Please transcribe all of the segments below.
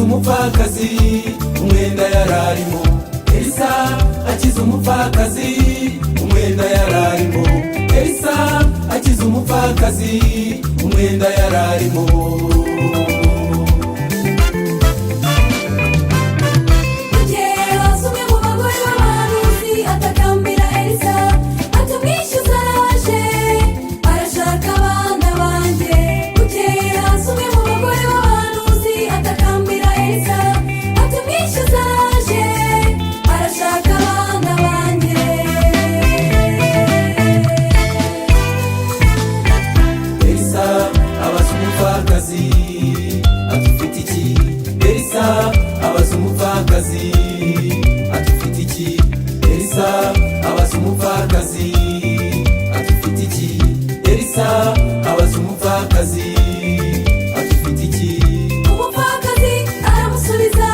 umupfakazi umwenda yararimo. Elisa akiza umupfakazi umwenda yararimo. Elisa akiza umupfakazi umwenda yararimo. Atufite iki? Elisa abaza umupfakazi atufite iki? Elisa abaza umupfakazi atufite iki? Elisa abaza umupfakazi atufite iki? Umupfakazi aramusubiza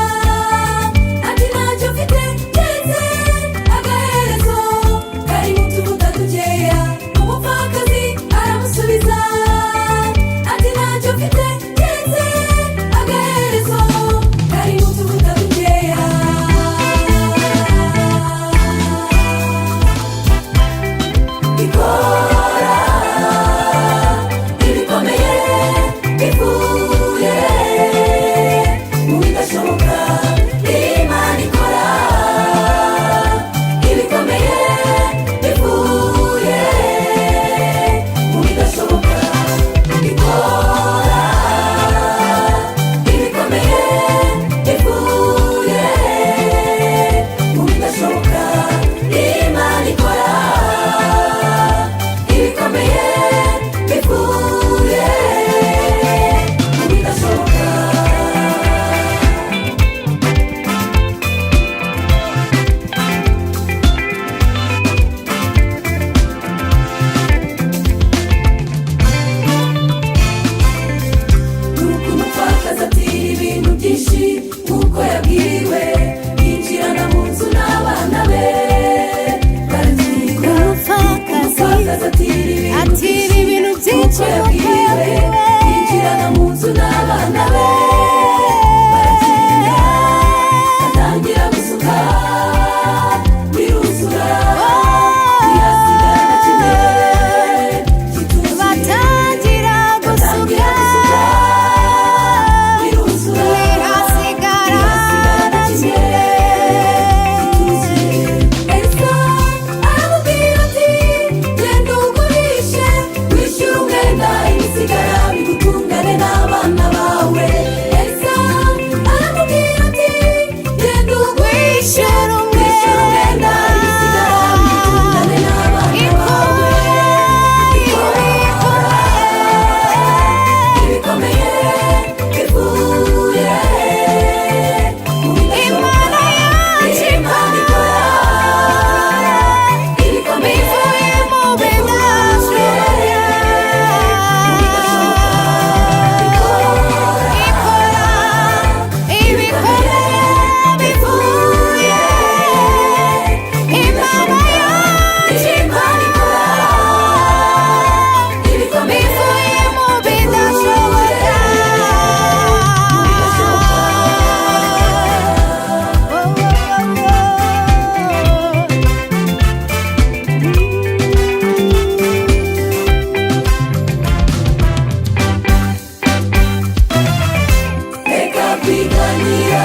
ati ntacyo mfite keretse agaherezo kari mu tuvuta dukeya. Umupfakazi aramusubiza ati ntacyo mfite keretse agaherezo kari mu tuvuta dukeya. Ikora ibikomeye bivuye mu bidashoboka. Imana ikora ibikomeye bivuye mu bidashoboka. Ikora ibikomeye bivuye mu bidashoboka. Imana ikora ibikomeye bivuye mu bidashoboka. Nuko umupfakazi atira ibintu byinshi nk'uko yabwiwe, yinjirana mu nzu n'abana be barabyigana. Umupfakazi atira ibintu byinshi nk'uko yabwiwe, yinjirana mu nzu n'abana be barabyigana. Atangira gusuka biruzura, ntihasigara na kimwe kituzuye. Batangira gusuka biruzura, ntihasigara na kimwe kituzuye. Elisa aramubwira ati genda ugurishe wishyure umwenda, ibisigara bigutungane n'abana bawe. Elisa aramubwira ati genda wishyure umwenda, ibisigara bigutungane n'abana bawe. Ibikomeye bivuye mu bidashoboka. Imana ikora ibikomeye bivuye mu bidashoboka. Reka kwiganyira